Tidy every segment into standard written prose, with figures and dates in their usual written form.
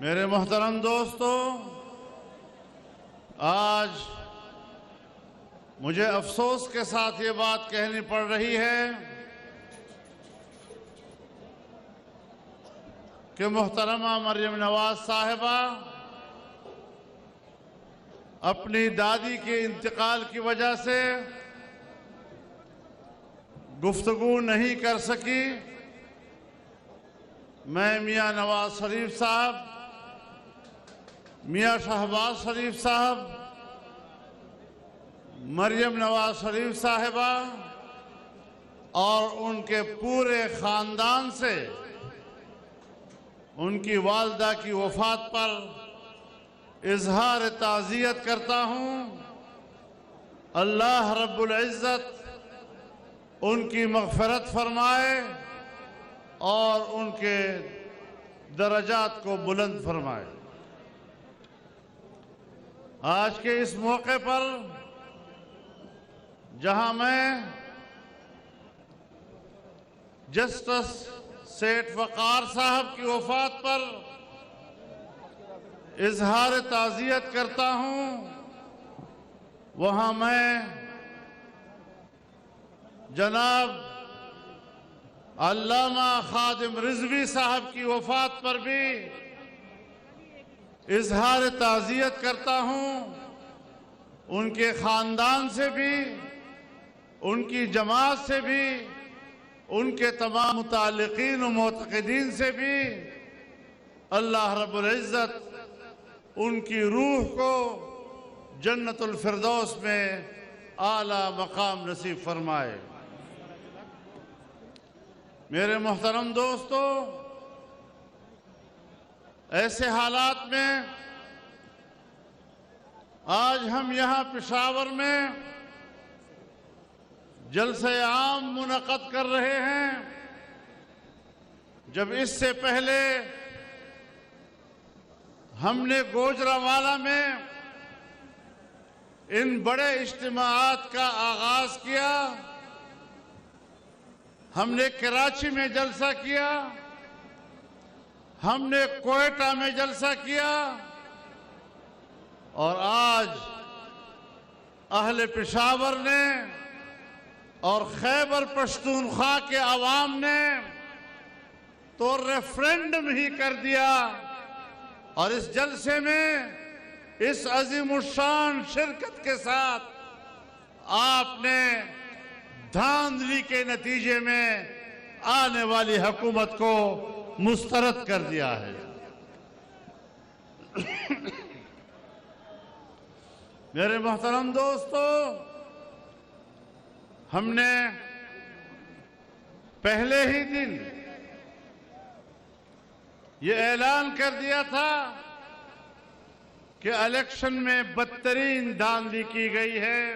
میرے محترم دوستو، آج مجھے افسوس کے ساتھ یہ بات کہنی پڑ رہی ہے کہ محترمہ مریم نواز صاحبہ اپنی دادی کے انتقال کی وجہ سے گفتگو نہیں کر سکی۔ میں میاں نواز شریف صاحب، میاں شہباز شریف صاحب، مریم نواز شریف صاحبہ اور ان کے پورے خاندان سے ان کی والدہ کی وفات پر اظہار تعزیت کرتا ہوں۔ اللہ رب العزت ان کی مغفرت فرمائے اور ان کے درجات کو بلند فرمائے۔ آج کے اس موقع پر جہاں میں جسٹس سیٹھ وقار صاحب کی وفات پر اظہار تعزیت کرتا ہوں، وہاں میں جناب علامہ خادم رضوی صاحب کی وفات پر بھی اظہار تعزیت کرتا ہوں۔ ان کے خاندان سے بھی، ان کی جماعت سے بھی، ان کے تمام متعلقین و معتقدین سے بھی اللہ رب العزت ان کی روح کو جنت الفردوس میں اعلیٰ مقام نصیب فرمائے۔ میرے محترم دوستو، ایسے حالات میں آج ہم یہاں پشاور میں جلسہ عام منعقد کر رہے ہیں، جب اس سے پہلے ہم نے گوجرانوالہ میں ان بڑے اجتماعات کا آغاز کیا، ہم نے کراچی میں جلسہ کیا، ہم نے کوئٹہ میں جلسہ کیا، اور آج اہل پشاور نے اور خیبر پختونخوا کے عوام نے تو ریفرینڈم ہی کر دیا، اور اس جلسے میں اس عظیم الشان شرکت کے ساتھ آپ نے دھاندلی کے نتیجے میں آنے والی حکومت کو مسترد کر دیا ہے۔ میرے محترم دوستو، ہم نے پہلے ہی دن یہ اعلان کر دیا تھا کہ الیکشن میں بدترین دھاندلی کی گئی ہے۔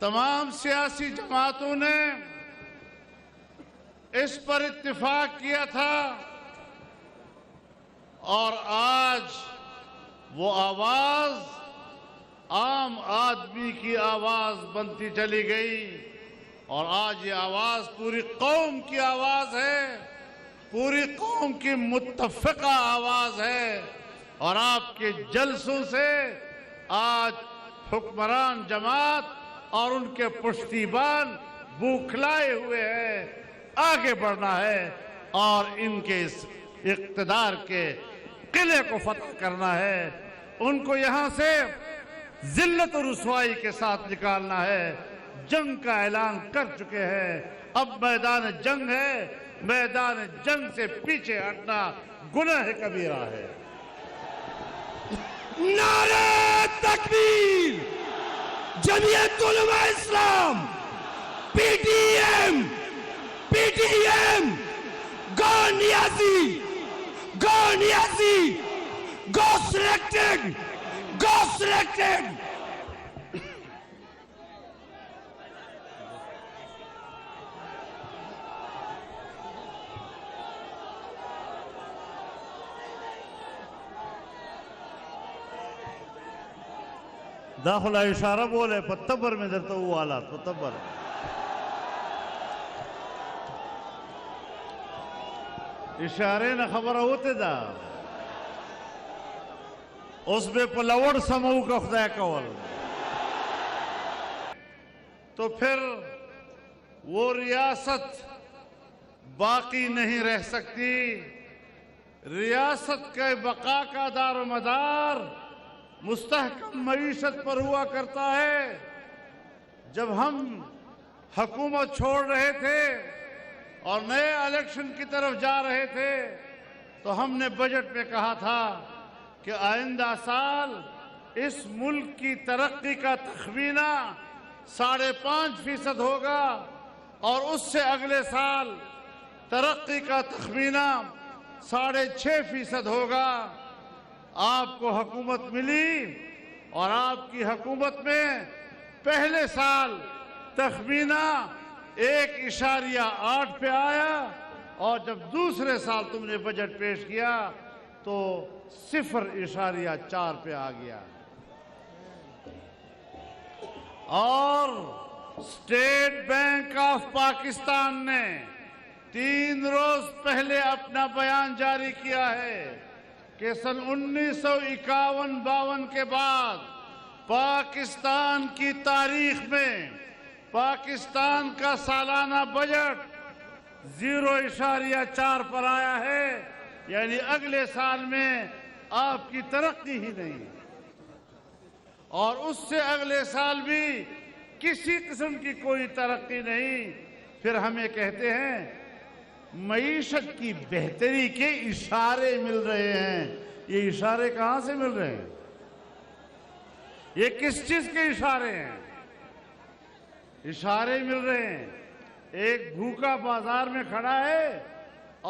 تمام سیاسی جماعتوں نے اس پر اتفاق کیا تھا، اور آج وہ آواز عام آدمی کی آواز بنتی چلی گئی، اور آج یہ آواز پوری قوم کی آواز ہے، پوری قوم کی متفقہ آواز ہے، اور آپ کے جلسوں سے آج حکمران جماعت اور ان کے پشتیبان بوکھلائے ہوئے ہیں۔ آگے بڑھنا ہے اور ان کے اس اقتدار کے قلعے کو فتح کرنا ہے، ان کو یہاں سے ذلت و رسوائی کے ساتھ نکالنا ہے۔ جنگ کا اعلان کر چکے ہیں، اب میدان جنگ ہے، میدان جنگ سے پیچھے ہٹنا گناہ کبیرہ ہے۔ نعرہ تکبیر! جمعیت Ulema Islam, P T M, گو نیازی، گو نیازی، گو سلیکٹڈ، گو سلیکٹڈ۔ داخلہ اشارہ بولے پتبر میں در تو وہ آلات پتبر۔ اشارے نہ خبر ہوتے دا اس میں پلوڑ سمو کا خدا کول تو پھر وہ ریاست باقی نہیں رہ سکتی. ریاست کے بقا کا دار و مدار مستحکم معیشت پر ہوا کرتا ہے. جب ہم حکومت چھوڑ رہے تھے اور نئے الیکشن کی طرف جا رہے تھے تو ہم نے بجٹ میں کہا تھا کہ آئندہ سال اس ملک کی ترقی کا تخمینہ 5.5% ہوگا اور اس سے اگلے سال ترقی کا تخمینہ 6.5% ہوگا. آپ کو حکومت ملی اور آپ کی حکومت میں پہلے سال تخمینہ 1.8 پہ آیا اور جب دوسرے سال تم نے بجٹ پیش کیا تو 0.4 پہ آ گیا. اور اسٹیٹ بینک آف پاکستان نے 3 روز پہلے اپنا بیان جاری کیا ہے کہ سن 1951-52 کے بعد پاکستان کی تاریخ میں پاکستان کا سالانہ بجٹ 0.4 پر آیا ہے. یعنی اگلے سال میں آپ کی ترقی ہی نہیں اور اس سے اگلے سال بھی کسی قسم کی کوئی ترقی نہیں. پھر ہمیں کہتے ہیں معیشت کی بہتری کے اشارے مل رہے ہیں. یہ اشارے کہاں سے مل رہے ہیں؟ یہ کس چیز کے اشارے ہیں؟ اشارے مل رہے ہیں. ایک بھوکا بازار میں کھڑا ہے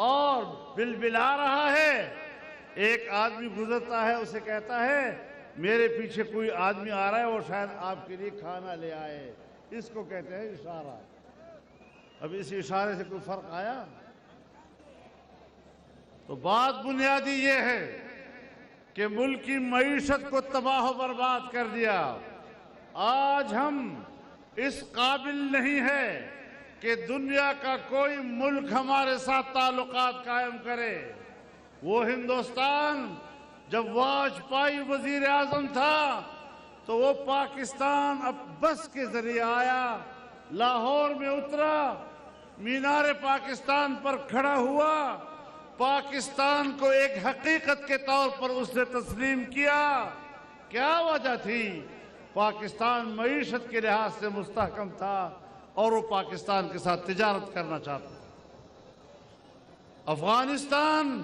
اور بلبلا رہا ہے. ایک آدمی گزرتا ہے اسے کہتا ہے میرے پیچھے کوئی آدمی آ رہا ہے اور شاید آپ کے لیے کھانا لے آئے. اس کو کہتے ہیں اشارہ. اب اس اشارے سے کوئی فرق آیا؟ تو بات بنیادی یہ ہے کہ ملک کی معیشت کو تباہ و برباد کر دیا. آج ہم اس قابل نہیں ہے کہ دنیا کا کوئی ملک ہمارے ساتھ تعلقات قائم کرے. وہ ہندوستان جب واجپئی وزیر اعظم تھا تو وہ پاکستان اب بس کے ذریعے آیا, لاہور میں اترا, مینار پاکستان پر کھڑا ہوا, پاکستان کو ایک حقیقت کے طور پر اس نے تسلیم کیا. کیا وجہ تھی؟ پاکستان معیشت کے لحاظ سے مستحکم تھا اور وہ پاکستان کے ساتھ تجارت کرنا چاہتا تھا. افغانستان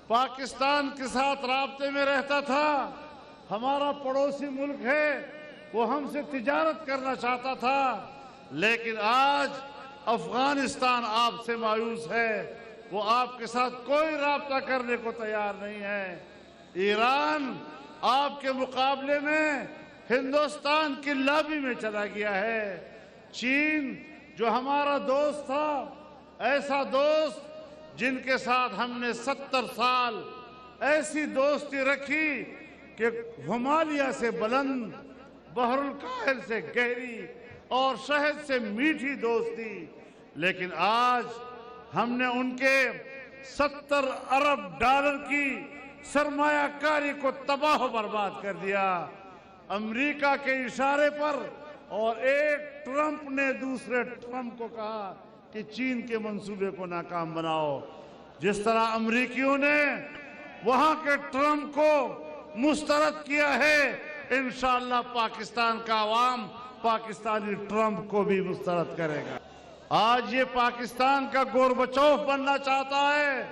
پاکستان کے ساتھ رابطے میں رہتا تھا, ہمارا پڑوسی ملک ہے, وہ ہم سے تجارت کرنا چاہتا تھا. لیکن آج افغانستان آپ سے مایوس ہے, وہ آپ کے ساتھ کوئی رابطہ کرنے کو تیار نہیں ہے. ایران آپ کے مقابلے میں ہندوستان کی لابی میں چلا گیا ہے. چین جو ہمارا دوست تھا, ایسا دوست جن کے ساتھ ہم نے 70 سال ایسی دوستی رکھی کہ ہمالیہ سے بلند, بحر الکاہل سے گہری اور شہد سے میٹھی دوستی. لیکن آج ہم نے ان کے 70 ارب ڈالر کی سرمایہ کاری کو تباہ و برباد کر دیا امریکہ کے اشارے پر. اور ایک ٹرمپ نے دوسرے ٹرمپ کو کہا کہ چین کے منصوبے کو ناکام بناؤ. جس طرح امریکیوں نے وہاں کے ٹرمپ کو مسترد کیا ہے, انشاءاللہ پاکستان کا عوام پاکستانی ٹرمپ کو بھی مسترد کرے گا. آج یہ پاکستان کا گوربچوف بننا چاہتا ہے.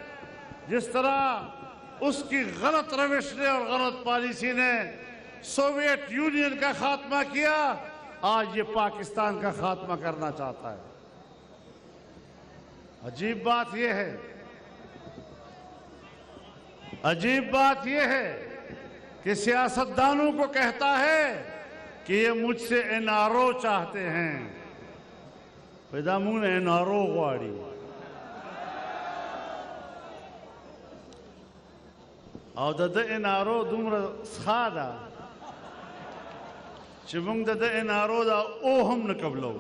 جس طرح اس کی غلط روش نے اور غلط پالیسی نے سوویت یونین کا خاتمہ کیا, آج یہ پاکستان کا خاتمہ کرنا چاہتا ہے. عجیب بات یہ ہے, عجیب بات یہ ہے کہ سیاستدانوں کو کہتا ہے کہ یہ مجھ سے NRO چاہتے ہیں. پیدا منہ NRO غواړي. او د NRO دومره ښه ده چې موږ د NRO دا او هم نه قبلو.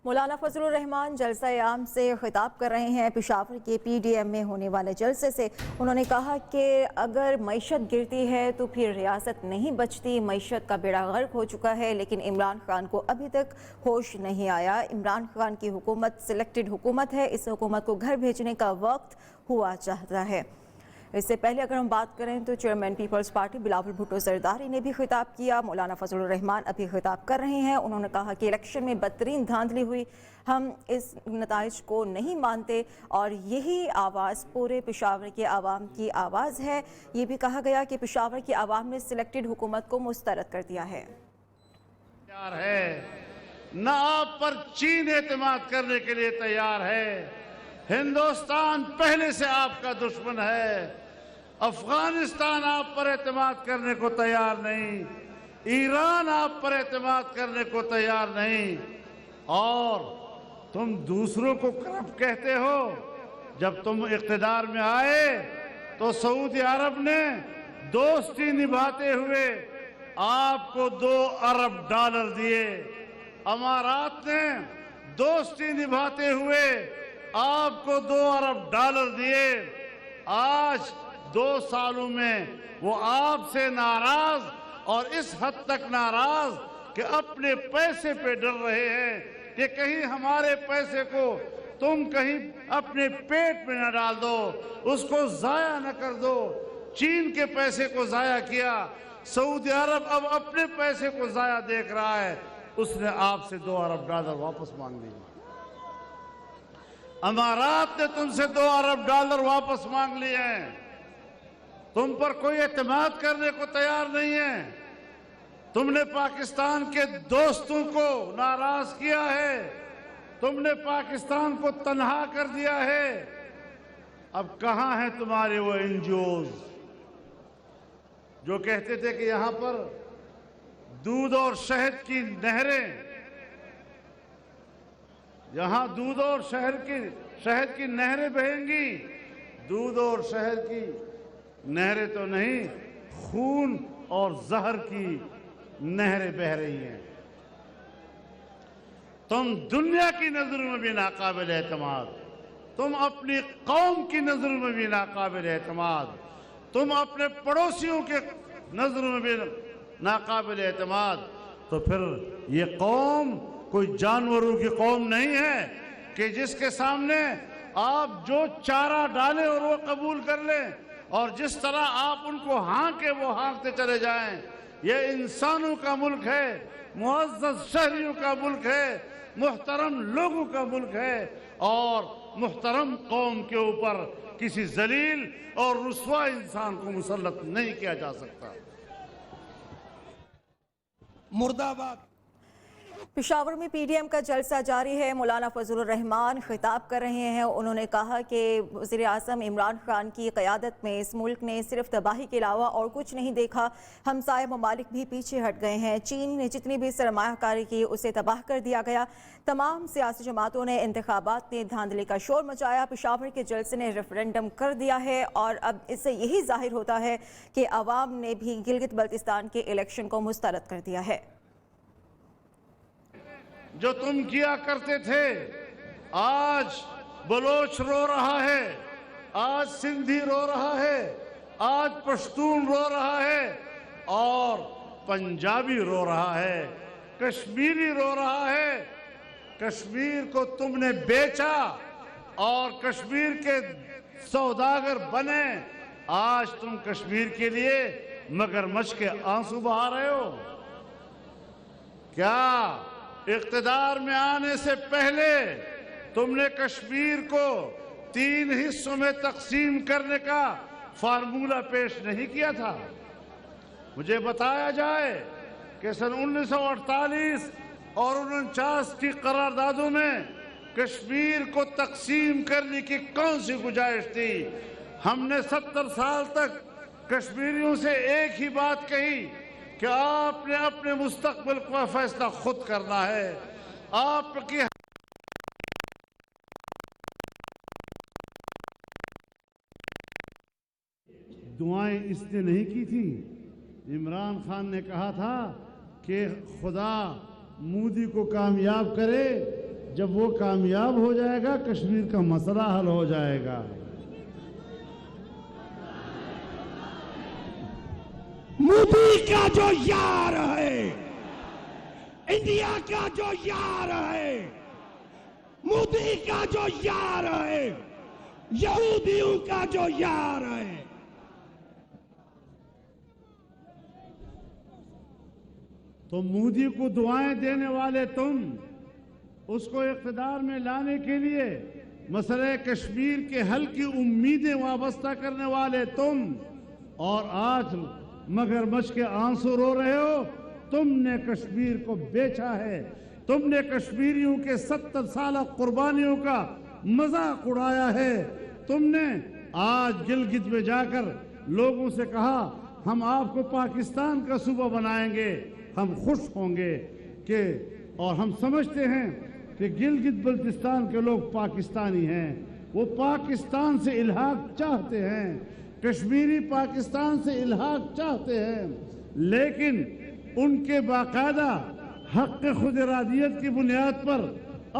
مولانا فضل الرحمان جلسہ عام سے خطاب کر رہے ہیں پشاور کے پی ڈی ایم میں ہونے والے جلسے سے۔ انہوں نے کہا کہ اگر معیشت گرتی ہے تو پھر ریاست نہیں بچتی، معیشت کا بیڑا غرق ہو چکا ہے، لیکن عمران خان کو ابھی تک ہوش نہیں آیا۔ عمران خان کی حکومت سلیکٹڈ حکومت ہے، اس حکومت کو گھر بھیجنے کا وقت ہوا چاہتا ہے۔ اس سے پہلے اگر ہم بات کریں تو چیئرمین پیپلز پارٹی بلاول بھٹو زرداری نے بھی خطاب کیا۔ مولانا فضل الرحمان ابھی خطاب کر رہے ہیں۔ انہوں نے کہا کہ الیکشن میں بدترین دھاندلی ہوئی، ہم اس نتائج کو نہیں مانتے اور یہی آواز پورے پشاور کے عوام کی آواز ہے۔ یہ بھی کہا گیا کہ پشاور کی عوام نے سلیکٹڈ حکومت کو مسترد کر دیا ہے۔ نہ آپ پر چین اعتماد کرنے کے لیے تیار ہے، ہندوستان پہلے سے آپ کا دشمن ہے، افغانستان آپ پر اعتماد کرنے کو تیار نہیں، ایران آپ پر اعتماد کرنے کو تیار نہیں، اور تم دوسروں کو کرپٹ کہتے ہو۔ جب تم اقتدار میں آئے تو سعودی عرب نے دوستی نبھاتے ہوئے آپ کو $2 ارب دیے، امارات نے دوستی نبھاتے ہوئے آپ کو $2 ارب دیے۔ آج 2 سالوں میں وہ آپ سے ناراض اور اس حد تک ناراض کہ اپنے پیسے پہ ڈر رہے ہیں کہ کہیں ہمارے پیسے کو تم کہیں اپنے پیٹ میں نہ ڈال دو، اس کو ضائع نہ کر دو۔ چین کے پیسے کو ضائع کیا، سعودی عرب اب اپنے پیسے کو ضائع دیکھ رہا ہے، اس نے آپ سے $2 ارب واپس مانگ لیے۔ امارات نے تم سے $2 ارب واپس مانگ لیے ہیں، تم پر کوئی اعتماد کرنے کو تیار نہیں ہے۔ تم نے پاکستان کے دوستوں کو ناراض کیا ہے، تم نے پاکستان کو تنہا کر دیا ہے۔ اب کہاں ہیں تمہارے وہ NGOs جو کہتے تھے کہ یہاں پر دودھ اور شہد کی نہریں، یہاں دودھ اور شہد کی نہریں بہیں گی؟ دودھ اور شہد کی نہریں تو نہیں، خون اور زہر کی نہریں بہ رہی ہیں۔ تم دنیا کی نظر میں بھی ناقابل اعتماد، تم اپنی قوم کی نظر میں بھی ناقابل اعتماد، تم اپنے پڑوسیوں کے نظر میں بھی ناقابل اعتماد، تو پھر یہ قوم کوئی جانوروں کی قوم نہیں ہے کہ جس کے سامنے آپ جو چارہ ڈالیں اور وہ قبول کر لیں، اور جس طرح آپ ان کو ہانکیں وہ ہانکتے چلے جائیں۔ یہ انسانوں کا ملک ہے، معزز شہریوں کا ملک ہے، محترم لوگوں کا ملک ہے، اور محترم قوم کے اوپر کسی ذلیل اور رسوا انسان کو مسلط نہیں کیا جا سکتا۔ مرد آباد۔ پشاور میں پی ڈی ایم کا جلسہ جاری ہے۔ مولانا فضل الرحمان خطاب کر رہے ہیں۔ انہوں نے کہا کہ وزیر اعظم عمران خان کی قیادت میں اس ملک نے صرف تباہی کے علاوہ اور کچھ نہیں دیکھا، ہمسائے ممالک بھی پیچھے ہٹ گئے ہیں، چین نے جتنی بھی سرمایہ کاری کی اسے تباہ کر دیا گیا، تمام سیاسی جماعتوں نے انتخابات نے دھاندلی کا شور مچایا، پشاور کے جلسے نے ریفرینڈم کر دیا ہے، اور اب اس سے یہی ظاہر ہوتا ہے کہ عوام نے بھی گلگت بلتستان کے الیکشن کو مسترد کر دیا ہے۔ جو تم کیا کرتے تھے، آج بلوچ رو رہا ہے، آج سندھی رو رہا ہے، آج پشتون رو رہا ہے، اور پنجابی رو رہا ہے، کشمیری رو رہا ہے۔ کشمیر کو تم نے بیچا اور کشمیر کے سوداگر بنے، آج تم کشمیر کے لیے مگرمچھ کے آنسو بہا رہے ہو۔ کیا اقتدار میں آنے سے پہلے تم نے کشمیر کو 3 حصوں میں تقسیم کرنے کا فارمولہ پیش نہیں کیا تھا؟ مجھے بتایا جائے کہ سن 1948 اور 49 کی قراردادوں میں کشمیر کو تقسیم کرنے کی کون سی گنجائش تھی؟ ہم نے 70 سال تک کشمیریوں سے ایک ہی بات کہی کہ آپ نے اپنے مستقبل کا فیصلہ خود کرنا ہے، آپ کی دعائیں اس نے نہیں کی تھی۔ عمران خان نے کہا تھا کہ خدا مودی کو کامیاب کرے جب وہ کامیاب ہو جائے گا کشمیر کا مسئلہ حل ہو جائے گا. مودی کا جو یار ہے، انڈیا کا جو یار ہے، مودی کا جو یار ہے، یہودیوں کا جو یار ہے. تو مودی کو دعائیں دینے والے تم، اس کو اقتدار میں لانے کے لیے مسئلہ کشمیر کے حل کی امیدیں وابستہ کرنے والے تم، اور آج مگرمچھ کے آنسو رو رہے ہو. تم نے کشمیر کو بیچا ہے، تم نے کشمیریوں کے 70 سالہ قربانیوں کا مذاق اڑایا ہے. تم نے آج گلگت میں جا کر لوگوں سے کہا ہم آپ کو پاکستان کا صوبہ بنائیں گے، ہم خوش ہوں گے کہ، اور ہم سمجھتے ہیں کہ گلگت بلتستان کے لوگ پاکستانی ہیں، وہ پاکستان سے الحاق چاہتے ہیں، کشمیری پاکستان سے الحاق چاہتے ہیں. لیکن ان کے باقاعدہ حق خود ارادیت کی بنیاد پر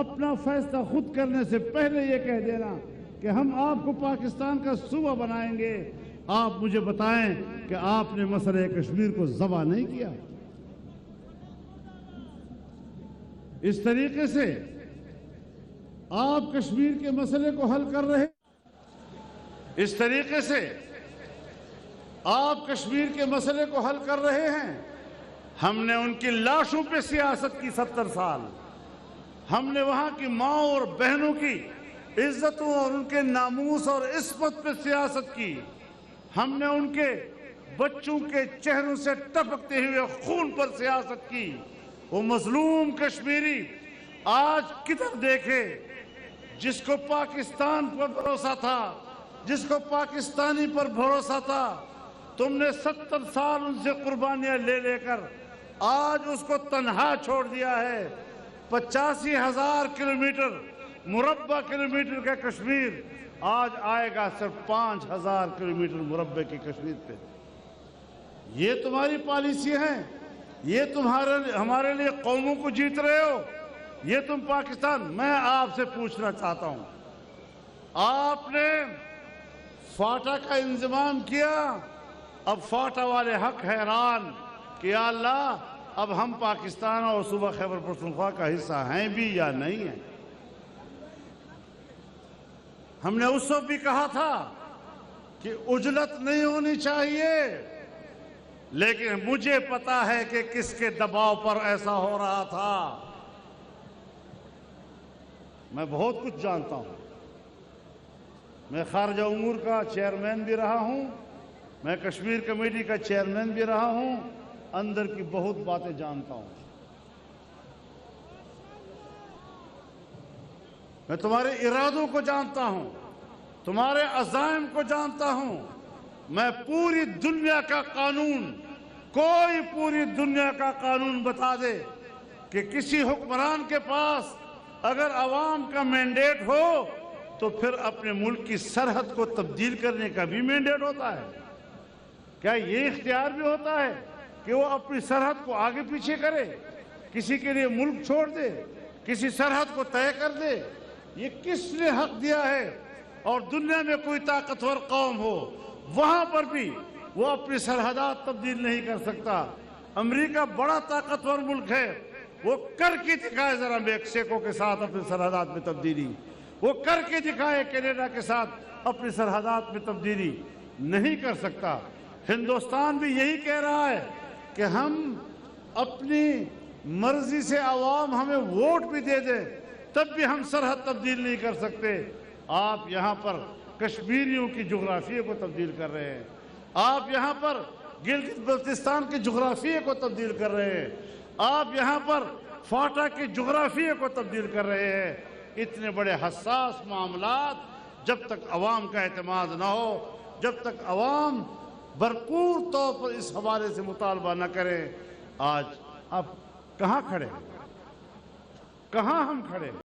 اپنا فیصلہ خود کرنے سے پہلے یہ کہہ دینا کہ ہم آپ کو پاکستان کا صوبہ بنائیں گے. آپ مجھے بتائیں کہ آپ نے مسئلہ کشمیر کو ذبح نہیں کیا. اس طریقے سے آپ کشمیر کے مسئلے کو حل کر رہے، اس طریقے سے آپ کشمیر کے مسئلے کو حل کر رہے ہیں. ہم نے ان کی لاشوں پہ سیاست کی 70 سال، ہم نے وہاں کی ماں اور بہنوں کی عزتوں اور ان کے ناموس اور عصمت پہ سیاست کی. ہم نے ان کے بچوں کے چہروں سے ٹپکتے ہوئے خون پر سیاست کی. وہ مظلوم کشمیری آج کدھر دیکھے، جس کو پاکستان پر بھروسہ تھا، جس کو پاکستانی پر بھروسہ تھا، تم نے 70 سال ان سے قربانیاں لے لے کر آج اس کو تنہا چھوڑ دیا ہے. 85,000 کلومیٹر مربع کلومیٹر کا کشمیر آج آئے گا صرف 5,000 کلومیٹر مربع کی کشمیر پہ. یہ تمہاری پالیسی ہے، یہ ہمارے لیے قوموں کو جیت رہے ہو، یہ تم پاکستان. میں آپ سے پوچھنا چاہتا ہوں، آپ نے فاٹا کا انضمام کیا، اب فاٹا والے حق حیران کہ یا اللہ اب ہم پاکستان اور صوبہ خیبر پختونخوا کا حصہ ہیں بھی یا نہیں ہیں. ہم نے اس وقت بھی کہا تھا کہ عجلت نہیں ہونی چاہیے، لیکن مجھے پتا ہے کہ کس کے دباؤ پر ایسا ہو رہا تھا. میں بہت کچھ جانتا ہوں، میں خارجہ امور کا چیئرمین بھی رہا ہوں، میں کشمیر کمیٹی کا چیئرمین بھی رہا ہوں، اندر کی بہت باتیں جانتا ہوں. میں تمہارے ارادوں کو جانتا ہوں، تمہارے عزائم کو جانتا ہوں. میں پوری دنیا کا قانون، کوئی پوری دنیا کا قانون بتا دے کہ کسی حکمران کے پاس اگر عوام کا مینڈیٹ ہو تو پھر اپنے ملک کی سرحد کو تبدیل کرنے کا بھی مینڈیٹ ہوتا ہے. کیا یہ اختیار بھی ہوتا ہے کہ وہ اپنی سرحد کو آگے پیچھے کرے، کسی کے لیے ملک چھوڑ دے، کسی سرحد کو طے کر دے؟ یہ کس نے حق دیا ہے؟ اور دنیا میں کوئی طاقتور قوم ہو وہاں پر بھی وہ اپنی سرحدات تبدیل نہیں کر سکتا. امریکہ بڑا طاقتور ملک ہے، وہ کر کے دکھائے ذرا میکسیکو کے ساتھ اپنی سرحدات میں تبدیلی، وہ کر کے دکھائے کینیڈا کے ساتھ اپنی سرحدات میں تبدیلی. نہیں کر سکتا. ہندوستان بھی یہی کہہ رہا ہے کہ ہم اپنی مرضی سے عوام ہمیں ووٹ بھی دے دیں تب بھی ہم سرحد تبدیل نہیں کر سکتے. آپ یہاں پر کشمیریوں کی جغرافیے کو تبدیل کر رہے ہیں، آپ یہاں پر گلگت بلتستان کے جغرافیے کو تبدیل کر رہے ہیں، آپ یہاں پر فاٹا کے جغرافیے کو تبدیل کر رہے ہیں. اتنے بڑے حساس معاملات جب تک عوام کا اعتماد نہ ہو، جب تک عوام بھرپور طور پر اس حوالے سے مطالبہ نہ کریں. آج آپ کہاں کھڑے ہیں؟ کہاں ہم کھڑے ہیں؟